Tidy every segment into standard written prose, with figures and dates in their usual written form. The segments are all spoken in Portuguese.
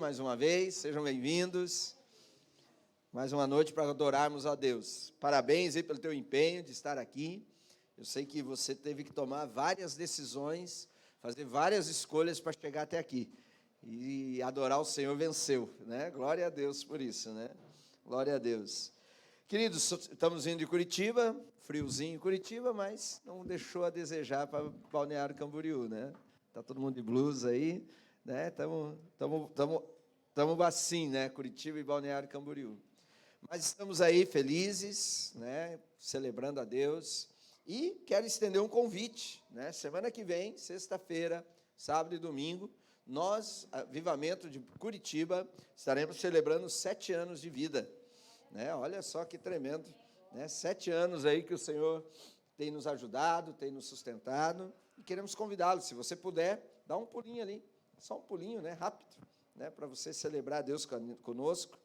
mais uma vez, sejam bem-vindos. Mais uma noite para adorarmos a Deus. Parabéns aí pelo teu empenho de estar aqui. Eu sei que você teve que tomar várias decisões, fazer várias escolhas para chegar até aqui. E adorar o Senhor venceu, né? Glória a Deus por isso, né? Glória a Deus. Queridos, estamos vindo de Curitiba, friozinho em Curitiba, mas não deixou a desejar para Balneário Camboriú, né? Tá todo mundo de blusa aí, né? Estamos assim, né? Curitiba e Balneário Camboriú. Mas estamos aí felizes, né? Celebrando a Deus. E quero estender um convite, né? Semana que vem, sexta-feira, sábado e domingo, nós, Avivamento de Curitiba, estaremos celebrando 7 anos de vida. Né? Olha só que tremendo, né? 7 anos aí que o Senhor tem nos ajudado, tem nos sustentado, e queremos convidá-lo, se você puder, dá um pulinho ali, só um pulinho, né? Rápido, né? Para você celebrar Deus conosco,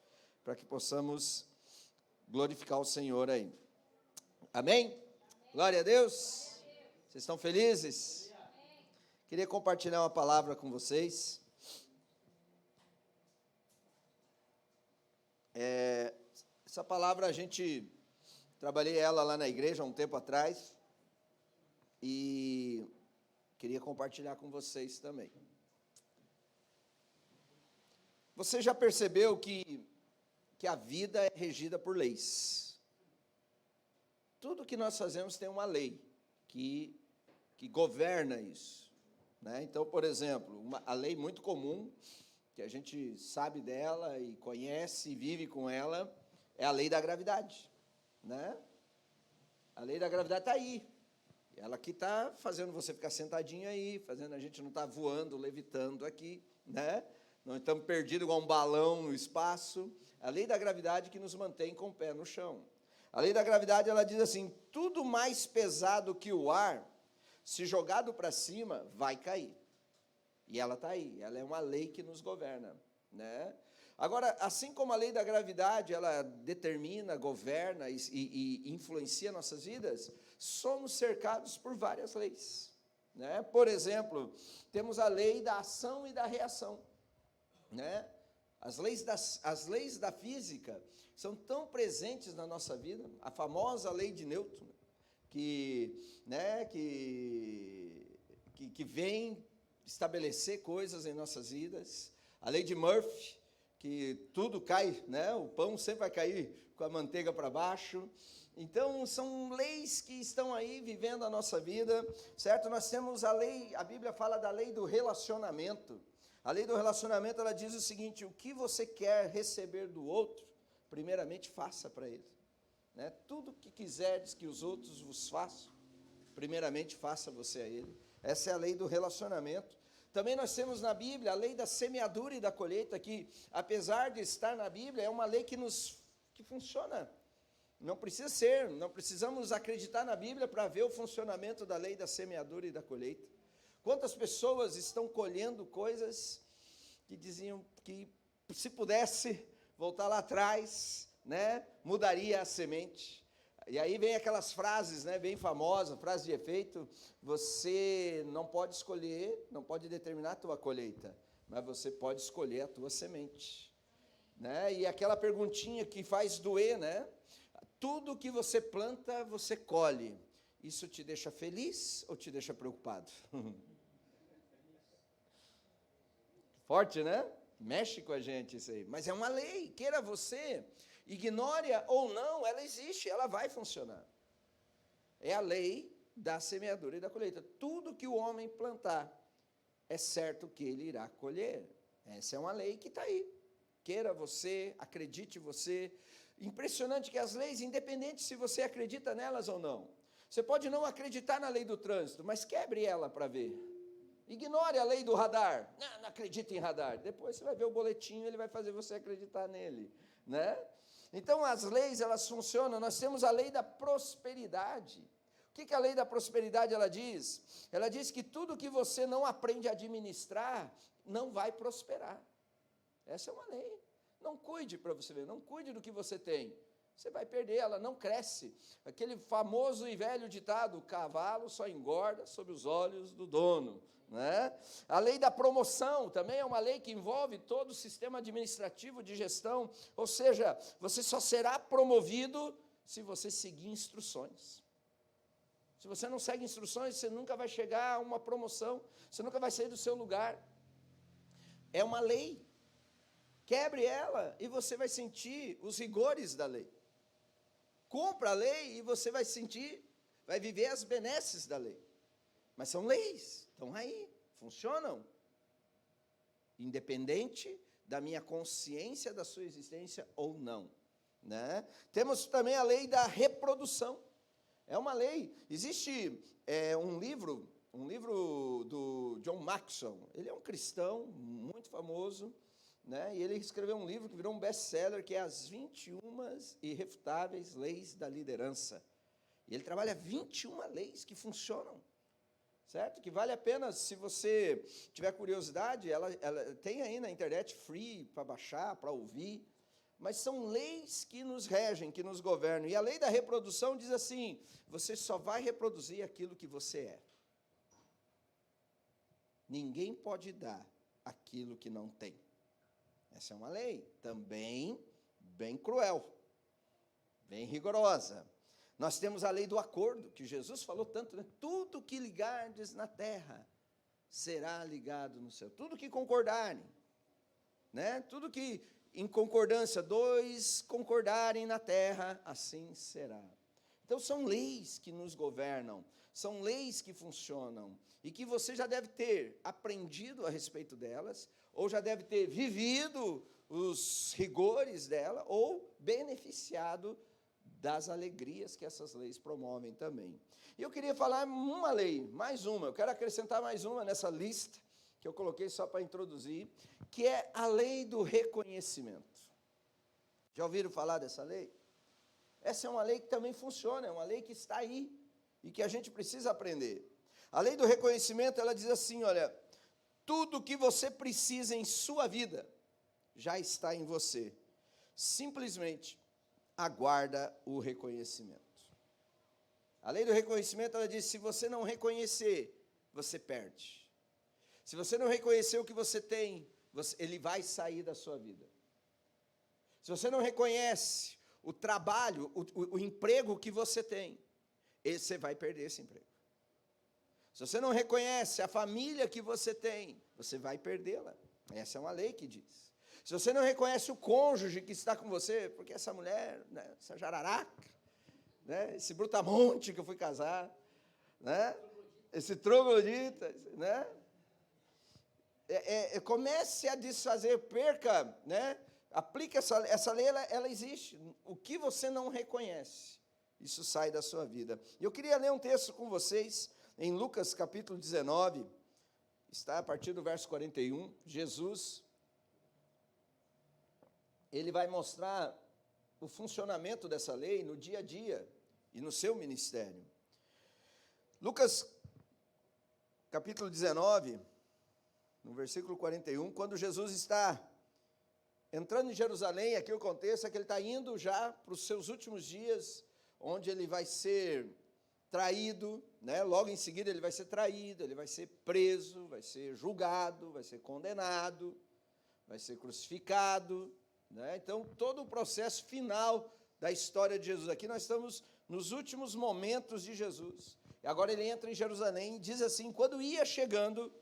para que possamos glorificar o Senhor aí. Amém? Glória a Deus. Vocês estão felizes? Queria compartilhar uma palavra com vocês. Essa palavra trabalhei ela lá na igreja há um tempo atrás e queria compartilhar com vocês também. Você já percebeu que a vida é regida por leis? Tudo que nós fazemos tem uma lei que governa isso, né? Então, por exemplo, a lei muito comum, que a gente sabe dela e conhece e vive com ela, é a lei da gravidade, né? A lei da gravidade está aí. Ela que está fazendo você ficar sentadinho aí, fazendo a gente não estar voando, levitando aqui, né? Não estamos perdidos igual um balão no espaço. A lei da gravidade que nos mantém com o pé no chão. A lei da gravidade, ela diz assim, tudo mais pesado que o ar, se jogado para cima, vai cair. E ela está aí, ela é uma lei que nos governa, né? Agora, assim como a lei da gravidade, ela determina, governa e influencia nossas vidas, somos cercados por várias leis, né? Por exemplo, temos a lei da ação e da reação, né? As leis da física são tão presentes na nossa vida, a famosa lei de Newton, que vem estabelecer coisas em nossas vidas, a lei de Murphy, que tudo cai, né? O pão sempre vai cair com a manteiga para baixo. Então, são leis que estão aí vivendo a nossa vida, certo? Nós temos a Bíblia fala da lei do relacionamento. A lei do relacionamento, ela diz o seguinte, o que você quer receber do outro, primeiramente faça para ele, né? Tudo que quiseres que os outros vos façam, primeiramente faça você a ele. Essa é a lei do relacionamento. Também nós temos na Bíblia a lei da semeadura e da colheita, que apesar de estar na Bíblia, é uma lei que funciona. Não precisamos acreditar na Bíblia para ver o funcionamento da lei da semeadura e da colheita. Quantas pessoas estão colhendo coisas que diziam que se pudesse voltar lá atrás, né, mudaria a semente. E aí vem aquelas frases, né, bem famosas, frase de efeito, você não pode escolher, não pode determinar a tua colheita, mas você pode escolher a tua semente, né? E aquela perguntinha que faz doer, né? Tudo que você planta, você colhe. Isso te deixa feliz ou te deixa preocupado? Forte, né? Mexe com a gente isso aí. Mas é uma lei, queira você, ignore-a ou não, ela existe, ela vai funcionar. É a lei da semeadura e da colheita. Tudo que o homem plantar, é certo que ele irá colher. Essa é uma lei que está aí. Queira você, acredite você. Impressionante que as leis, independente se você acredita nelas ou não, você pode não acreditar na lei do trânsito, mas quebre ela para ver. Ignore a lei do radar. Não acredite em radar. Depois você vai ver o boletim, ele vai fazer você acreditar nele, né? Então, as leis, elas funcionam. Nós temos a lei da prosperidade. O que a lei da prosperidade, ela diz? Ela diz que tudo que você não aprende a administrar, não vai prosperar. Essa é uma lei. Não cuide para você ver, não cuide do que você tem. você vai perder, ela não cresce. Aquele famoso e velho ditado, o cavalo só engorda sob os olhos do dono, né? A lei da promoção também é uma lei que envolve todo o sistema administrativo de gestão, ou seja, você só será promovido se você seguir instruções. Se você não segue instruções, você nunca vai chegar a uma promoção, você nunca vai sair do seu lugar. É uma lei. Quebre ela e você vai sentir os rigores da lei. Cumpra a lei e você vai sentir, vai viver as benesses da lei. Mas são leis, estão aí, funcionam. Independente da minha consciência da sua existência ou não, né? Temos também a lei da reprodução. É uma lei. Existe um livro do John Maxwell. Ele é um cristão muito famoso, né? E ele escreveu um livro que virou um best-seller, que é As 21 Irrefutáveis Leis da Liderança. E ele trabalha 21 leis que funcionam, certo? Que vale a pena, se você tiver curiosidade, ela tem aí na internet free para baixar, para ouvir, mas são leis que nos regem, que nos governam. E a lei da reprodução diz assim: você só vai reproduzir aquilo que você é. Ninguém pode dar aquilo que não tem. Essa é uma lei também bem cruel, bem rigorosa. Nós temos a lei do acordo, que Jesus falou tanto, né? Tudo que ligardes na terra será ligado no céu. Tudo que concordarem, né? Tudo que em concordância, dois concordarem na terra, assim será. Então são leis que nos governam, são leis que funcionam, e que você já deve ter aprendido a respeito delas, ou já deve ter vivido os rigores dela, ou beneficiado das alegrias que essas leis promovem também. E eu queria falar uma lei, mais uma, eu quero acrescentar mais uma nessa lista, que eu coloquei só para introduzir, que é a lei do reconhecimento. Já ouviram falar dessa lei? Essa é uma lei que também funciona, é uma lei que está aí, e que a gente precisa aprender. A lei do reconhecimento, ela diz assim, olha, tudo que você precisa em sua vida, já está em você. Simplesmente aguarda o reconhecimento. A lei do reconhecimento, ela diz, se você não reconhecer, você perde. Se você não reconhecer o que você tem, ele vai sair da sua vida. Se você não reconhece o trabalho, o emprego que você tem, você vai perder esse emprego. Se você não reconhece a família que você tem, você vai perdê-la. Essa é uma lei que diz. Se você não reconhece o cônjuge que está com você, porque essa mulher, né, essa jararaca, né, esse brutamonte que eu fui casar, né, esse troglodita, né, comece a desfazer, perca, né, aplique essa lei, ela existe. O que você não reconhece, isso sai da sua vida. Eu queria ler um texto com vocês, em Lucas capítulo 19, está a partir do verso 41, Jesus, ele vai mostrar o funcionamento dessa lei no dia a dia e no seu ministério. Lucas capítulo 19, no versículo 41, quando Jesus está entrando em Jerusalém, aqui o contexto é que ele está indo já para os seus últimos dias, onde ele vai ser traído, né? Logo em seguida ele vai ser traído, ele vai ser preso, vai ser julgado, vai ser condenado, vai ser crucificado, né? Então, todo o processo final da história de Jesus. Aqui nós estamos nos últimos momentos de Jesus. E agora ele entra em Jerusalém e diz assim, quando ia chegando,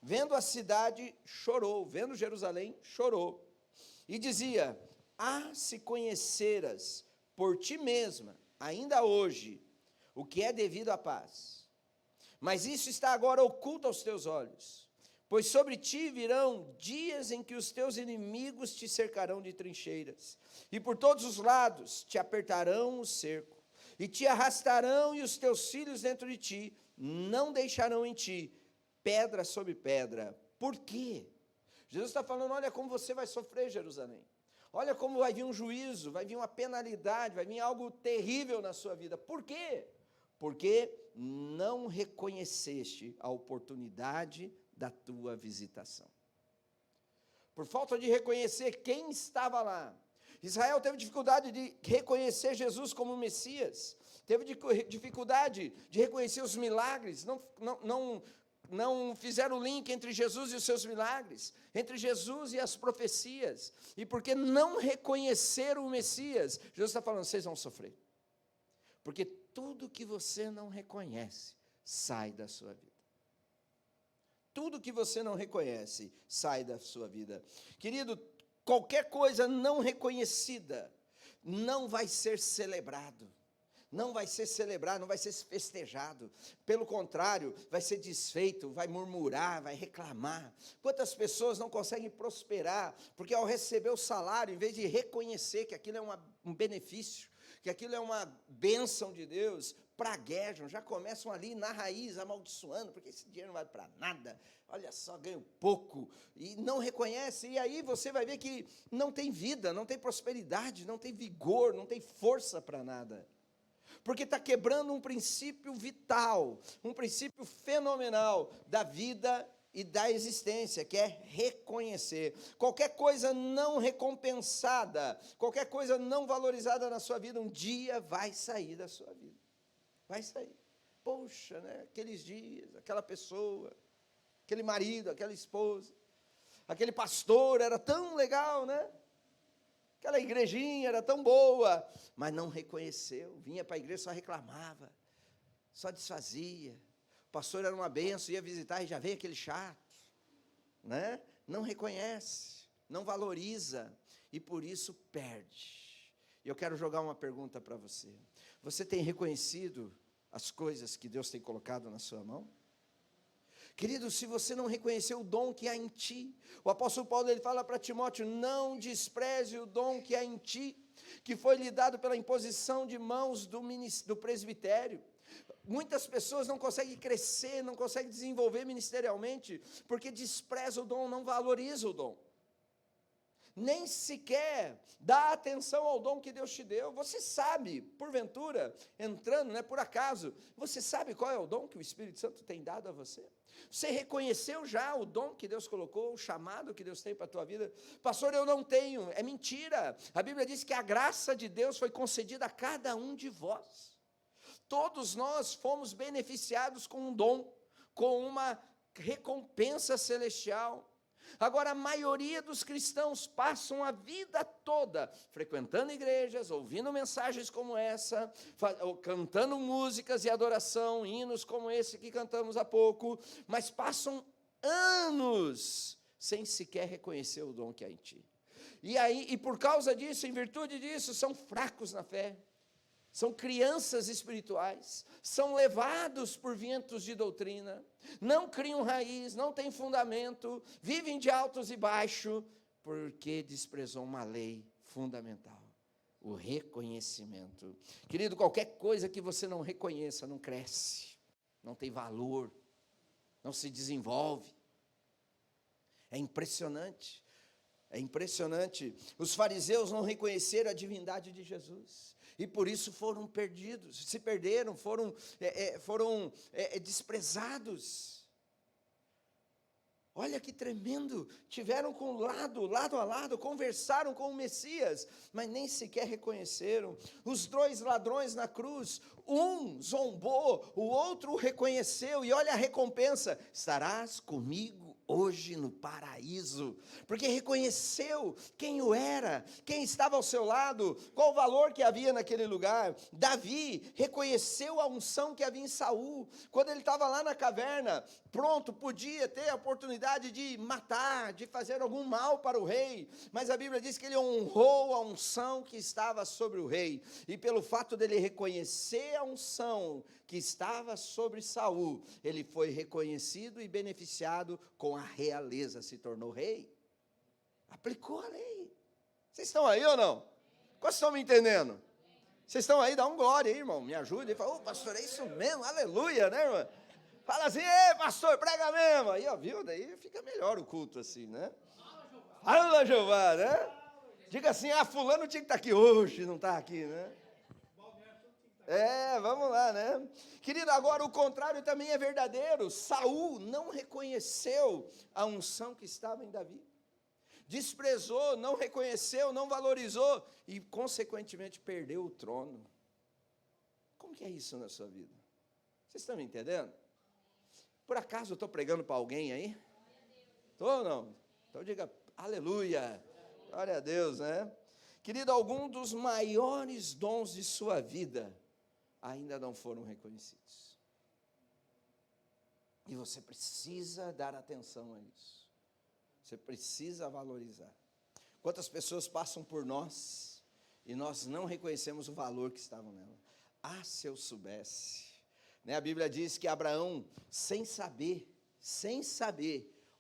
vendo a cidade, chorou, vendo Jerusalém, chorou. E dizia, se conheceras por ti mesma, ainda hoje, o que é devido à paz. Mas isso está agora oculto aos teus olhos, pois sobre ti virão dias em que os teus inimigos te cercarão de trincheiras, e por todos os lados te apertarão o cerco, e te arrastarão e os teus filhos dentro de ti, não deixarão em ti pedra sobre pedra. Por quê? Jesus está falando, olha como você vai sofrer, Jerusalém. Olha como vai vir um juízo, vai vir uma penalidade, vai vir algo terrível na sua vida. Por quê? Porque não reconheceste a oportunidade da tua visitação. Por falta de reconhecer quem estava lá. Israel teve dificuldade de reconhecer Jesus como Messias, teve dificuldade de reconhecer os milagres, não fizeram o link entre Jesus e os seus milagres, entre Jesus e as profecias, e porque não reconheceram o Messias, Jesus está falando, vocês vão sofrer, porque tudo que você não reconhece, sai da sua vida. Tudo que você não reconhece, sai da sua vida. Querido, qualquer coisa não reconhecida, não vai ser celebrado. Não vai ser celebrado, não vai ser festejado. Pelo contrário, vai ser desfeito, vai murmurar, vai reclamar. Quantas pessoas não conseguem prosperar, porque ao receber o salário, em vez de reconhecer que aquilo é um benefício, que aquilo é uma bênção de Deus, praguejam, já começam ali na raiz, amaldiçoando, porque esse dinheiro não vale para nada, olha só, ganho pouco, e não reconhece, e aí você vai ver que não tem vida, não tem prosperidade, não tem vigor, não tem força para nada. Porque está quebrando um princípio vital, um princípio fenomenal da vida e da existência, que é reconhecer. Qualquer coisa não recompensada, qualquer coisa não valorizada na sua vida, um dia vai sair da sua vida. Vai sair. Poxa, né? Aqueles dias, aquela pessoa, aquele marido, aquela esposa, aquele pastor era tão legal, né? Aquela igrejinha era tão boa, mas não reconheceu, vinha para a igreja, só reclamava, só desfazia. O pastor era uma benção, ia visitar e já veio aquele chato, né? Não reconhece, não valoriza, e por isso perde. E eu quero jogar uma pergunta para você. Você tem reconhecido as coisas que Deus tem colocado na sua mão? Querido, se você não reconhecer o dom que há em ti, o apóstolo Paulo ele fala para Timóteo, não despreze o dom que há em ti, que foi lhe dado pela imposição de mãos do presbitério. Muitas pessoas não conseguem crescer, não conseguem desenvolver ministerialmente, porque despreza o dom, não valoriza o dom. Nem sequer dá atenção ao dom que Deus te deu. Você sabe, porventura, entrando, né, por acaso, você sabe qual é o dom que o Espírito Santo tem dado a você? Você reconheceu já o dom que Deus colocou, o chamado que Deus tem para a tua vida? Pastor, eu não tenho. É mentira. A Bíblia diz que a graça de Deus foi concedida a cada um de vós. Todos nós fomos beneficiados com um dom, com uma recompensa celestial. Agora, a maioria dos cristãos passam a vida toda frequentando igrejas, ouvindo mensagens como essa, cantando músicas e adoração, hinos como esse que cantamos há pouco, mas passam anos sem sequer reconhecer o dom que há em ti. E por causa disso, em virtude disso, são fracos na fé. São crianças espirituais, são levados por ventos de doutrina, não criam raiz, não têm fundamento, vivem de altos e baixos, porque desprezou uma lei fundamental, o reconhecimento. Querido, qualquer coisa que você não reconheça, não cresce, não tem valor, não se desenvolve. É impressionante. É impressionante. Os fariseus não reconheceram a divindade de Jesus. E por isso foram perdidos, se perderam, foram desprezados. Olha que tremendo, tiveram lado a lado, conversaram com o Messias, mas nem sequer reconheceram. Os dois ladrões na cruz, um zombou, o outro o reconheceu, e olha a recompensa, estarás comigo hoje no paraíso, porque reconheceu quem o era, quem estava ao seu lado, qual o valor que havia naquele lugar. Davi reconheceu a unção que havia em Saul, quando ele estava lá na caverna, pronto, podia ter a oportunidade de matar, de fazer algum mal para o rei, mas a Bíblia diz que ele honrou a unção que estava sobre o rei, e pelo fato dele reconhecer a unção que estava sobre Saul, ele foi reconhecido e beneficiado com a realeza, se tornou rei, aplicou a lei. Vocês estão aí ou não? Quantos estão me entendendo? Vocês estão aí? Dá um glória aí, irmão, me ajude. Fala, pastor, é isso mesmo, aleluia, né, irmão? Fala assim, ei, pastor, prega mesmo. Aí, ó, viu? Daí fica melhor o culto assim, né? Fala, Jeová, né? Diga assim, fulano tinha que estar aqui hoje, não está aqui, né? Vamos lá, né? Querido, agora o contrário também é verdadeiro. Saul não reconheceu a unção que estava em Davi. desprezou, não reconheceu, não valorizou e, consequentemente, perdeu o trono. Como que é isso na sua vida? Vocês estão me entendendo? Por acaso eu estou pregando para alguém aí? Estou ou não? Então diga, aleluia, glória a Deus, né? Querido, algum dos maiores dons de sua vida ainda não foram reconhecidos. E você precisa dar atenção a isso. Você precisa valorizar. Quantas pessoas passam por nós e nós não reconhecemos o valor que estavam nela? Ah, se eu soubesse. Né? A Bíblia diz que Abraão, sem saber,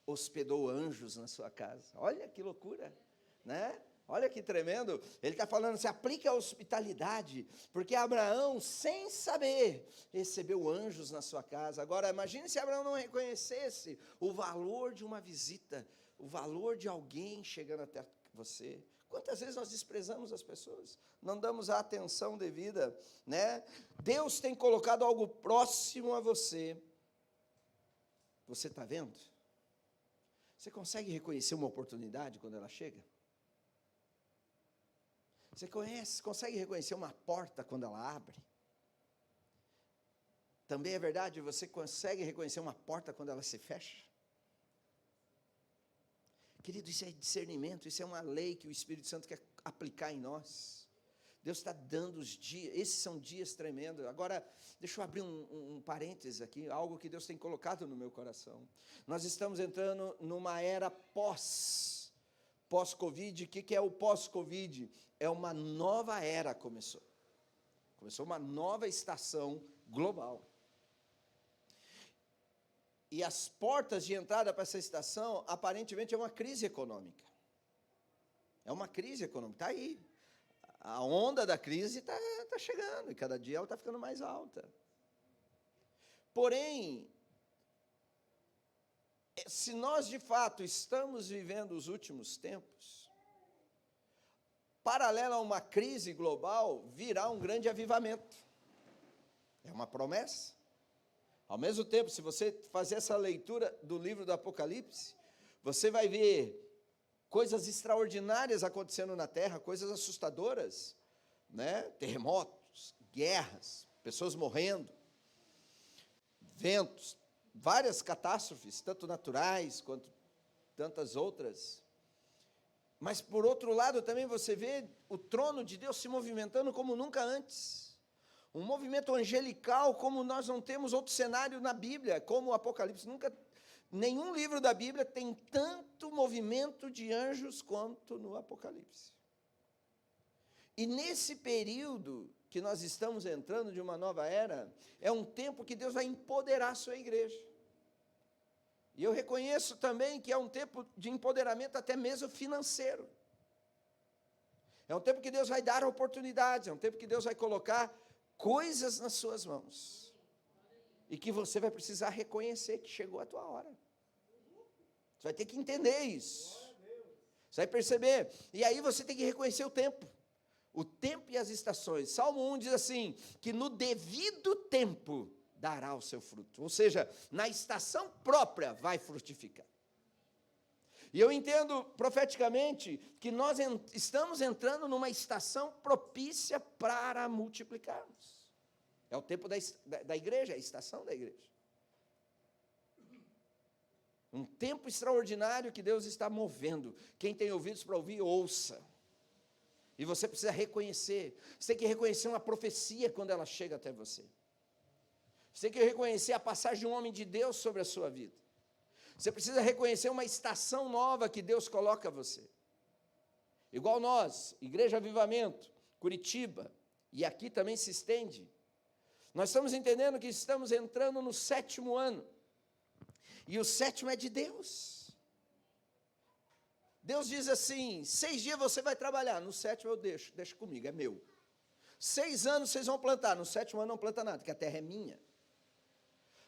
hospedou anjos na sua casa. Olha que loucura, né? Olha que tremendo. Ele está falando, se aplica a hospitalidade, porque Abraão, sem saber, recebeu anjos na sua casa. Agora, imagine se Abraão não reconhecesse o valor de uma visita, o valor de alguém chegando até você. Quantas vezes nós desprezamos as pessoas, não damos a atenção devida, né? Deus tem colocado algo próximo a você. Você está vendo? Você consegue reconhecer uma oportunidade quando ela chega? Você consegue reconhecer uma porta quando ela abre? Também é verdade, você consegue reconhecer uma porta quando ela se fecha? Querido, isso é discernimento, isso é uma lei que o Espírito Santo quer aplicar em nós. Deus está dando os dias, esses são dias tremendos. Agora, deixa eu abrir um parênteses aqui, algo que Deus tem colocado no meu coração. Nós estamos entrando numa era pós-Covid. O que é o pós-Covid? É uma nova era começou uma nova estação global. E as portas de entrada para essa estação, aparentemente, é uma crise econômica. É uma crise econômica, está aí. A onda da crise está chegando, e cada dia ela está ficando mais alta. Porém, se nós de fato estamos vivendo os últimos tempos, paralelo a uma crise global, virá um grande avivamento. É uma promessa. Ao mesmo tempo, se você fazer essa leitura do livro do Apocalipse, você vai ver coisas extraordinárias acontecendo na terra, coisas assustadoras, né? Terremotos, guerras, pessoas morrendo, ventos, várias catástrofes, tanto naturais quanto tantas outras. Mas, por outro lado, também você vê o trono de Deus se movimentando como nunca antes. Um movimento angelical como nós não temos outro cenário na Bíblia, como o Apocalipse. Nenhum livro da Bíblia tem tanto movimento de anjos quanto no Apocalipse. E nesse período que nós estamos entrando de uma nova era, é um tempo que Deus vai empoderar a sua igreja. E eu reconheço também que é um tempo de empoderamento até mesmo financeiro. É um tempo que Deus vai dar oportunidades, é um tempo que Deus vai colocar coisas nas suas mãos. E que você vai precisar reconhecer que chegou a tua hora. Você vai ter que entender isso. Você vai perceber. E aí você tem que reconhecer o tempo. O tempo e as estações. Salmo 1 diz assim, que no devido tempo dará o seu fruto. Ou seja, na estação própria vai frutificar. E eu entendo profeticamente que nós estamos entrando numa estação propícia para multiplicarmos. É o tempo da igreja, é a estação da igreja. Um tempo extraordinário que Deus está movendo. Quem tem ouvidos para ouvir, ouça. E você precisa reconhecer. Você tem que reconhecer uma profecia quando ela chega até você. Você tem que reconhecer a passagem de um homem de Deus sobre a sua vida. Você precisa reconhecer uma estação nova que Deus coloca a você. Igual nós, Igreja Avivamento, Curitiba, e aqui também se estende. Nós estamos entendendo que estamos entrando no 7º ano. E o 7º é de Deus. Deus diz assim, 6 dias você vai trabalhar, no 7º eu deixa comigo, é meu. 6 anos vocês vão plantar, no 7º ano não planta nada, porque a terra é minha.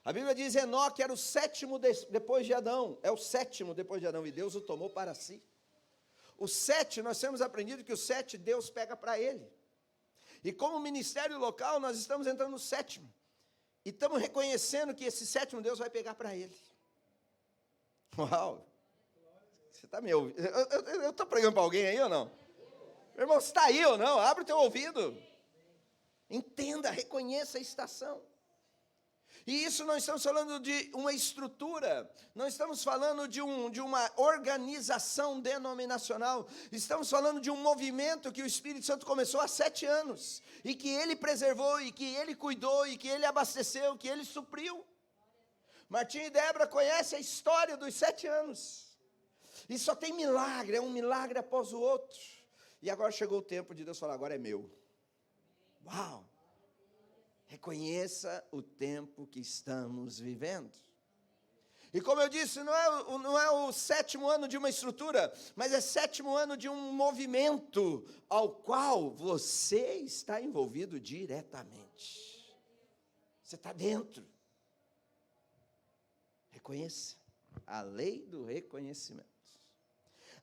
A Bíblia diz, Enoque era o 7º depois de Adão, é o 7º depois de Adão, e Deus o tomou para si. O 7, nós temos aprendido que o 7 Deus pega para ele. E como ministério local, nós estamos entrando no 7º. E estamos reconhecendo que esse 7º Deus vai pegar para ele. Uau! Você está me ouvindo? Eu estou pregando para alguém aí ou não? Meu irmão, você está aí ou não? Abre o teu ouvido. Entenda, reconheça a estação. E isso não estamos falando de uma estrutura, não estamos falando de uma organização denominacional, estamos falando de um movimento que o Espírito Santo começou há 7 anos, e que Ele preservou, e que Ele cuidou, e que Ele abasteceu, que Ele supriu. Martim e Débora conhecem a história dos 7 anos, e só tem milagre, é um milagre após o outro, e agora chegou o tempo de Deus falar, agora é meu. Uau! Reconheça o tempo que estamos vivendo. E como eu disse, não é o 7º ano de uma estrutura, mas é 7º ano de um movimento ao qual você está envolvido diretamente. Você está dentro. Reconheça. A lei do reconhecimento.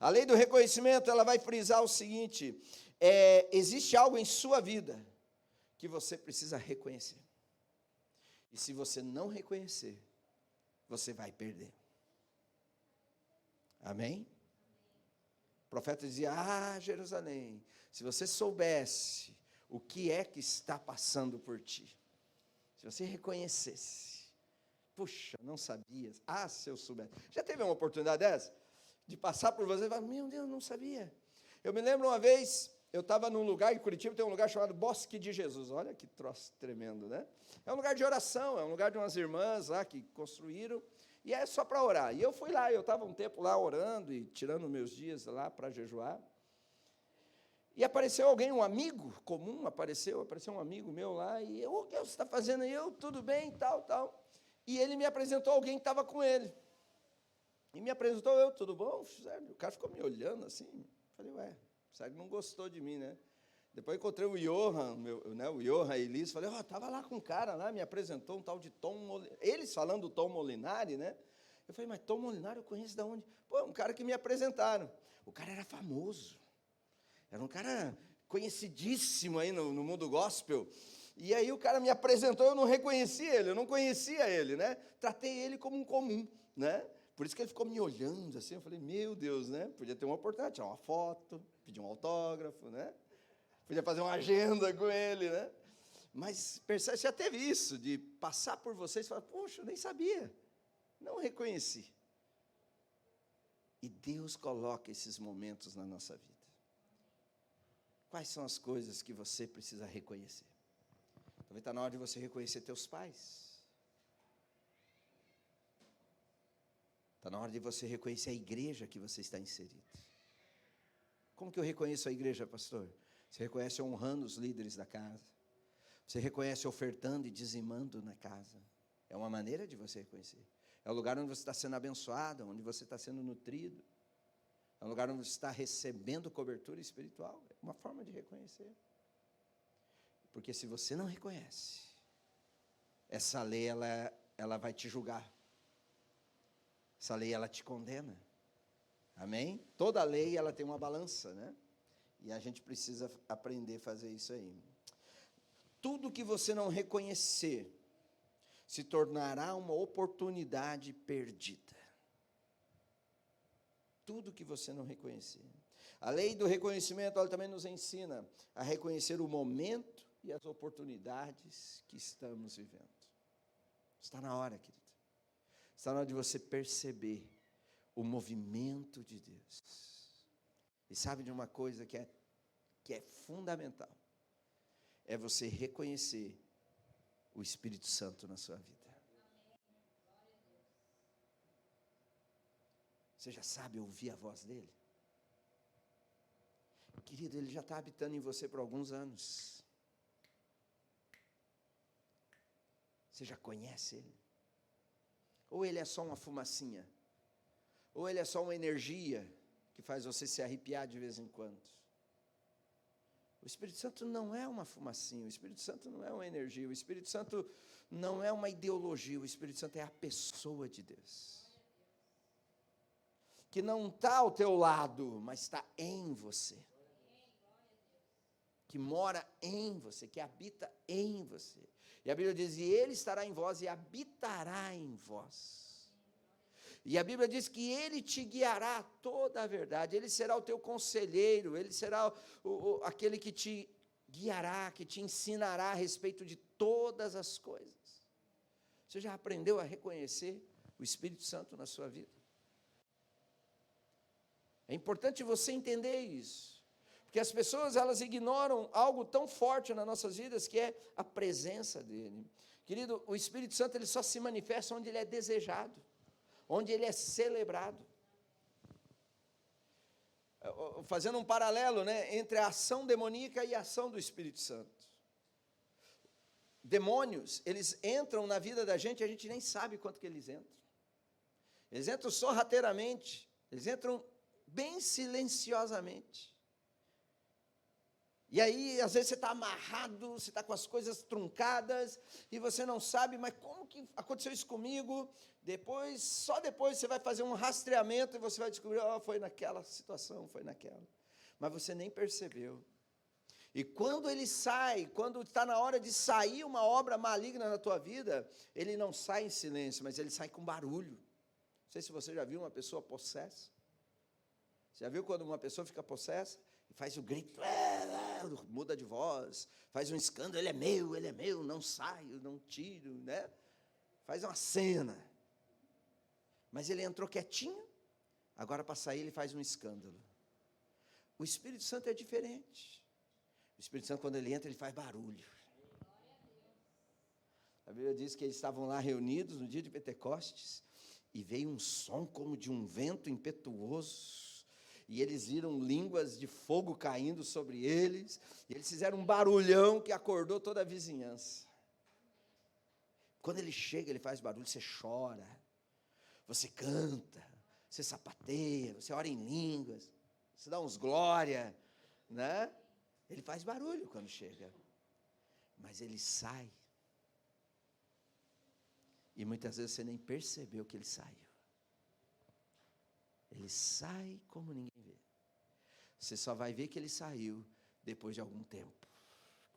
A lei do reconhecimento, ela vai frisar o seguinte, existe algo em sua vida que você precisa reconhecer. E se você não reconhecer, você vai perder. Amém? O profeta dizia, Jerusalém, se você soubesse o que é que está passando por ti, se você reconhecesse, puxa, não sabia, se eu soubesse. Já teve uma oportunidade dessa? De passar por você e falar, meu Deus, não sabia. Eu me lembro uma vez, eu estava num lugar, em Curitiba tem um lugar chamado Bosque de Jesus, olha que troço tremendo, né? É um lugar de oração, é um lugar de umas irmãs lá que construíram, e é só para orar. E eu fui lá, eu estava um tempo lá orando e tirando meus dias lá para jejuar, e apareceu alguém, um amigo comum, apareceu um amigo meu lá, e eu, o que você está fazendo aí? Eu, tudo bem, tal, e ele me apresentou alguém que estava com ele, e me apresentou, eu, tudo bom? O cara ficou me olhando assim, falei, sabe, não gostou de mim, né? Depois encontrei o Johan, o Johan e Elis, falei, estava lá com um cara lá, me apresentou um tal de Tom Molinari, eles falando do Tom Molinari, né? Eu falei, mas Tom Molinari eu conheço de onde? Pô, um cara que me apresentaram. O cara era famoso, era um cara conhecidíssimo aí no mundo gospel, e aí o cara me apresentou, eu não reconheci ele, eu não conhecia ele, né? Tratei ele como um comum, né? Por isso que ele ficou me olhando assim, eu falei, meu Deus, né? Podia ter uma oportunidade, tirar uma foto, pedir um autógrafo, né? Podia fazer uma agenda com ele, né? Mas percebe, já teve isso, de passar por vocês e falar, poxa, eu nem sabia, não reconheci. E Deus coloca esses momentos na nossa vida. Quais são as coisas que você precisa reconhecer? Talvez está na hora de você reconhecer teus pais. Está na hora de você reconhecer a igreja que você está inserido. Como que eu reconheço a igreja, pastor? Você reconhece honrando os líderes da casa. Você reconhece ofertando e dizimando na casa. É uma maneira de você reconhecer. É o lugar onde você está sendo abençoado, onde você está sendo nutrido. É um lugar onde você está recebendo cobertura espiritual. É uma forma de reconhecer. Porque se você não reconhece, essa lei, ela vai te julgar. Essa lei, ela te condena. Amém? Toda lei, ela tem uma balança, né? E a gente precisa aprender a fazer isso aí. Tudo que você não reconhecer, se tornará uma oportunidade perdida. Tudo que você não reconhecer. A lei do reconhecimento, ela também nos ensina a reconhecer o momento e as oportunidades que estamos vivendo. Está na hora, querido. Está na hora de você perceber o movimento de Deus. E sabe de uma coisa que é fundamental? É você reconhecer o Espírito Santo na sua vida. Você já sabe ouvir a voz dele? Querido, ele já está habitando em você por alguns anos. Você já conhece ele? Ou ele é só uma fumacinha? Ou ele é só uma energia que faz você se arrepiar de vez em quando? O Espírito Santo não é uma fumacinha, o Espírito Santo não é uma energia, o Espírito Santo não é uma ideologia, o Espírito Santo é a pessoa de Deus. Que não está ao teu lado, mas está em você. Que mora em você, que habita em você. E a Bíblia diz, e ele estará em vós e habitará em vós. E a Bíblia diz que Ele te guiará a toda a verdade, Ele será o teu conselheiro, Ele será aquele que te guiará, que te ensinará a respeito de todas as coisas. Você já aprendeu a reconhecer o Espírito Santo na sua vida? É importante você entender isso, porque as pessoas, elas ignoram algo tão forte nas nossas vidas, que é a presença dEle. Querido, o Espírito Santo, ele só se manifesta onde ele é desejado, onde ele é celebrado. Fazendo um paralelo, né, entre a ação demoníaca e a ação do Espírito Santo. Demônios, eles entram na vida da gente, a gente nem sabe quanto que eles entram. Eles entram sorrateiramente, eles entram bem silenciosamente. E aí, às vezes você está amarrado, você está com as coisas truncadas, e você não sabe, mas como que aconteceu isso comigo? Depois, só depois você vai fazer um rastreamento, e você vai descobrir, foi naquela situação, foi naquela. Mas você nem percebeu. E quando ele sai, quando está na hora de sair uma obra maligna na tua vida, ele não sai em silêncio, mas ele sai com barulho. Não sei se você já viu uma pessoa possessa. Você já viu quando uma pessoa fica possessa? E faz o grito, muda de voz, faz um escândalo, ele é meu, não saio, não tiro, né? Faz uma cena. Mas ele entrou quietinho, agora para sair ele faz um escândalo. O Espírito Santo é diferente. O Espírito Santo, quando ele entra, ele faz barulho. A Bíblia diz que eles estavam lá reunidos no dia de Pentecostes, e veio um som como de um vento impetuoso, e eles viram línguas de fogo caindo sobre eles, e eles fizeram um barulhão que acordou toda a vizinhança. Quando ele chega, ele faz barulho, você chora, você canta, você sapateia, você ora em línguas, você dá uns glória, né? Ele faz barulho quando chega, mas ele sai, e muitas vezes você nem percebeu que ele saiu. Ele sai como ninguém vê. Você só vai ver que ele saiu depois de algum tempo.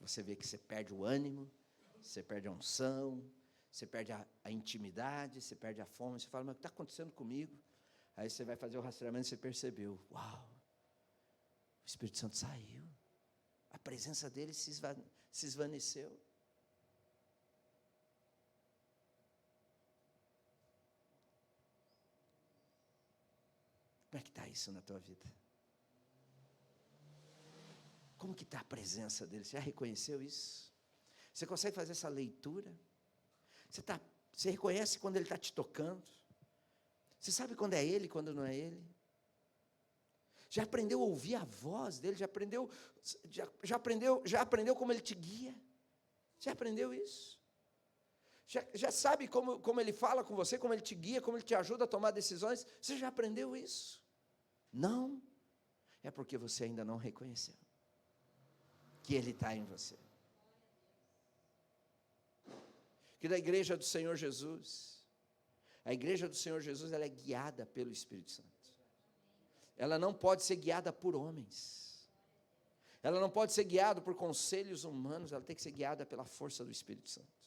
Você vê que você perde o ânimo, você perde a unção, você perde a intimidade, você perde a fome. Você fala, mas o que está acontecendo comigo? Aí você vai fazer o rastreamento e você percebeu, uau, o Espírito Santo saiu. A presença dele se esvaneceu. Como é que está isso na tua vida? Como que está a presença dele? Você já reconheceu isso? Você consegue fazer essa leitura? Você reconhece quando ele está te tocando? Você sabe quando é ele e quando não é ele? Já aprendeu a ouvir a voz dele? Já aprendeu como ele te guia? Já aprendeu isso? Já sabe como ele fala com você, como ele te guia, como ele te ajuda a tomar decisões? Você já aprendeu isso? Não. É porque você ainda não reconheceu que ele está em você. Que da igreja do Senhor Jesus, a igreja do Senhor Jesus, ela é guiada pelo Espírito Santo. Ela não pode ser guiada por homens. Ela não pode ser guiada por conselhos humanos, ela tem que ser guiada pela força do Espírito Santo.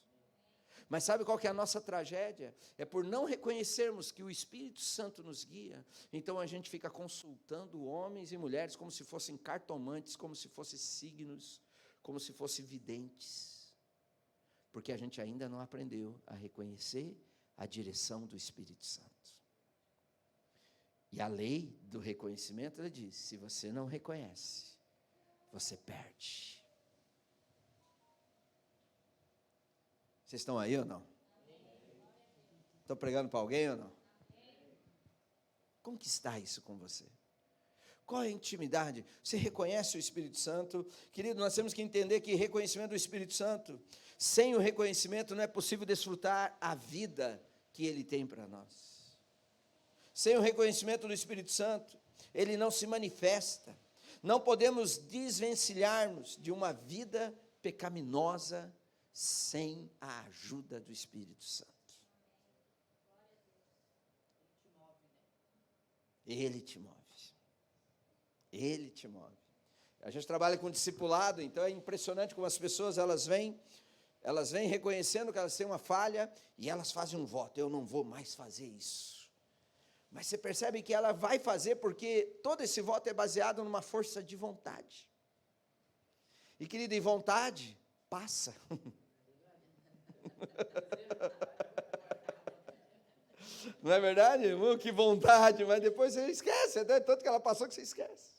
Mas sabe qual que é a nossa tragédia? É por não reconhecermos que o Espírito Santo nos guia, então a gente fica consultando homens e mulheres como se fossem cartomantes, como se fossem signos, como se fossem videntes. Porque a gente ainda não aprendeu a reconhecer a direção do Espírito Santo. E a lei do reconhecimento, ela diz, se você não reconhece, você perde. Vocês estão aí ou não? Estou pregando para alguém ou não? Como que está isso com você? Qual é a intimidade? Você reconhece o Espírito Santo? Querido, nós temos que entender que reconhecimento do Espírito Santo, sem o reconhecimento não é possível desfrutar a vida que Ele tem para nós. Sem o reconhecimento do Espírito Santo, Ele não se manifesta. Não podemos desvencilhar-nos de uma vida pecaminosa sem a ajuda do Espírito Santo. Ele te move. Ele te move. A gente trabalha com discipulado, então é impressionante como as pessoas, elas vêm reconhecendo que elas têm uma falha, e elas fazem um voto, eu não vou mais fazer isso. Mas você percebe que ela vai fazer porque todo esse voto é baseado numa força de vontade. E, querida, e vontade passa. Não é verdade? Que vontade, mas depois você esquece, é tanto que ela passou que você esquece.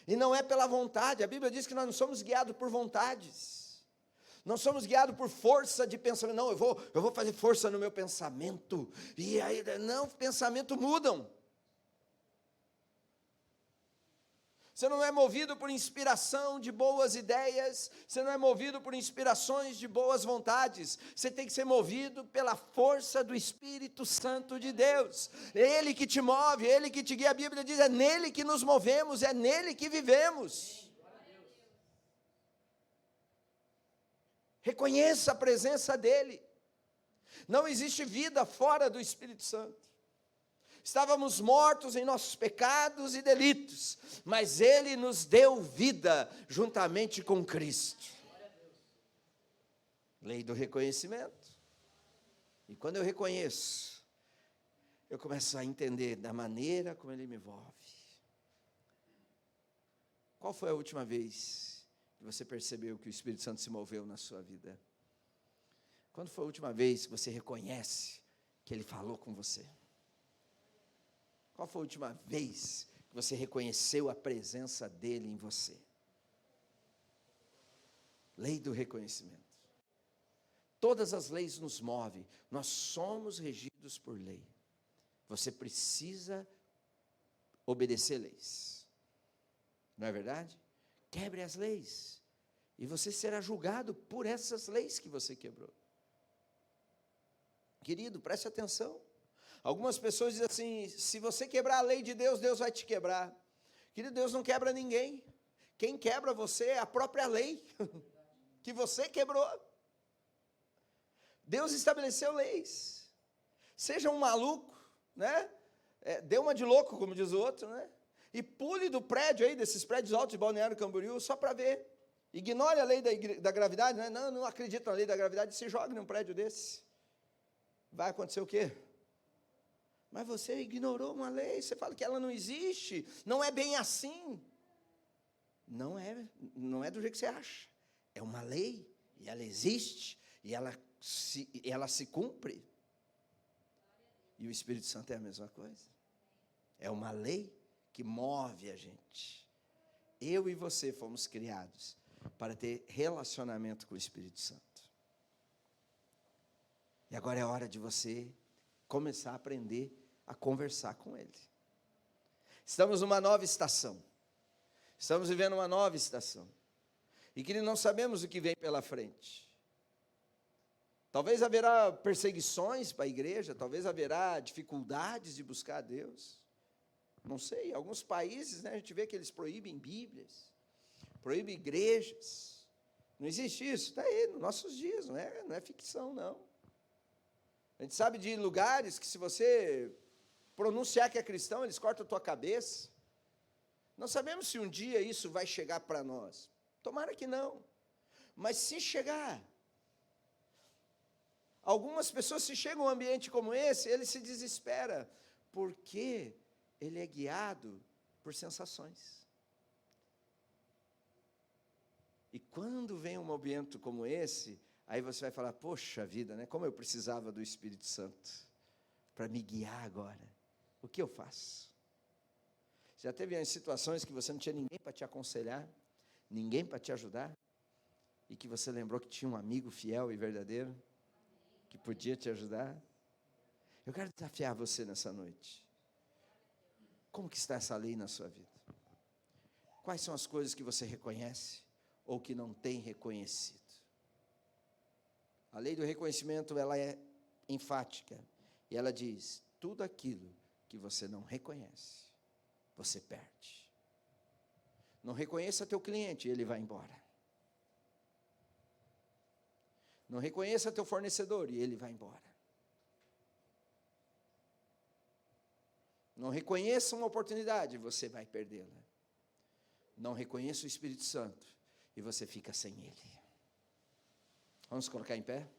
E não é pela vontade, a Bíblia diz que nós não somos guiados por vontades, não somos guiados por força de pensamento, não, eu vou fazer força no meu pensamento, e aí, não, pensamentos mudam. Você não é movido por inspiração de boas ideias, você não é movido por inspirações de boas vontades, você tem que ser movido pela força do Espírito Santo de Deus. É Ele que te move, é Ele que te guia. A Bíblia diz, é nele que nos movemos, é nele que vivemos. Reconheça a presença dEle. Não existe vida fora do Espírito Santo. Estávamos mortos em nossos pecados e delitos, mas Ele nos deu vida juntamente com Cristo. Lei do reconhecimento. E quando eu reconheço, eu começo a entender da maneira como Ele me move. Qual foi a última vez que você percebeu que o Espírito Santo se moveu na sua vida? Quando foi a última vez que você reconhece que Ele falou com você? Qual foi a última vez que você reconheceu a presença dEle em você? Lei do reconhecimento. Todas as leis nos movem, nós somos regidos por lei. Você precisa obedecer leis. Não é verdade? Quebre as leis, e você será julgado por essas leis que você quebrou. Querido, preste atenção. Algumas pessoas dizem assim, se você quebrar a lei de Deus, Deus vai te quebrar. Querido, Deus não quebra ninguém. Quem quebra você é a própria lei, que você quebrou. Deus estabeleceu leis. Seja um maluco, né? Dê uma de louco, como diz o outro, né? E pule do prédio aí, desses prédios altos de Balneário Camboriú, só para ver. Ignore a lei da gravidade, né? Não acredita na lei da gravidade, se jogue num prédio desse. Vai acontecer o quê? Mas você ignorou uma lei, você fala que ela não existe, não é bem assim. Não é do jeito que você acha. É uma lei, e ela existe, e ela se cumpre. E o Espírito Santo é a mesma coisa. É uma lei que move a gente. Eu e você fomos criados para ter relacionamento com o Espírito Santo. E agora é hora de você começar a aprender a conversar com Ele. Estamos numa nova estação. Estamos vivendo uma nova estação. E que não sabemos o que vem pela frente. Talvez haverá perseguições para a igreja, talvez haverá dificuldades de buscar a Deus. Não sei, alguns países, né, a gente vê que eles proíbem Bíblias, proíbem igrejas. Não existe isso, está aí nos nossos dias, não é ficção, não. A gente sabe de lugares que se você pronunciar que é cristão, eles cortam a tua cabeça. Não sabemos se um dia isso vai chegar para nós. Tomara que não. Mas se chegar, algumas pessoas, se chegam a um ambiente como esse, ele se desespera, porque ele é guiado por sensações. E quando vem um ambiente como esse, aí você vai falar, poxa vida, né? Como eu precisava do Espírito Santo para me guiar agora. O que eu faço? Já teve situações que você não tinha ninguém para te aconselhar, ninguém para te ajudar, e que você lembrou que tinha um amigo fiel e verdadeiro, que podia te ajudar? Eu quero desafiar você nessa noite. Como que está essa lei na sua vida? Quais são as coisas que você reconhece ou que não tem reconhecido? A lei do reconhecimento, ela é enfática, e ela diz, tudo aquilo que você não reconhece, você perde. Não reconheça teu cliente, ele vai embora. Não reconheça teu fornecedor, e ele vai embora. Não reconheça uma oportunidade, você vai perdê-la. Não reconheça o Espírito Santo, e você fica sem ele. Vamos colocar em pé?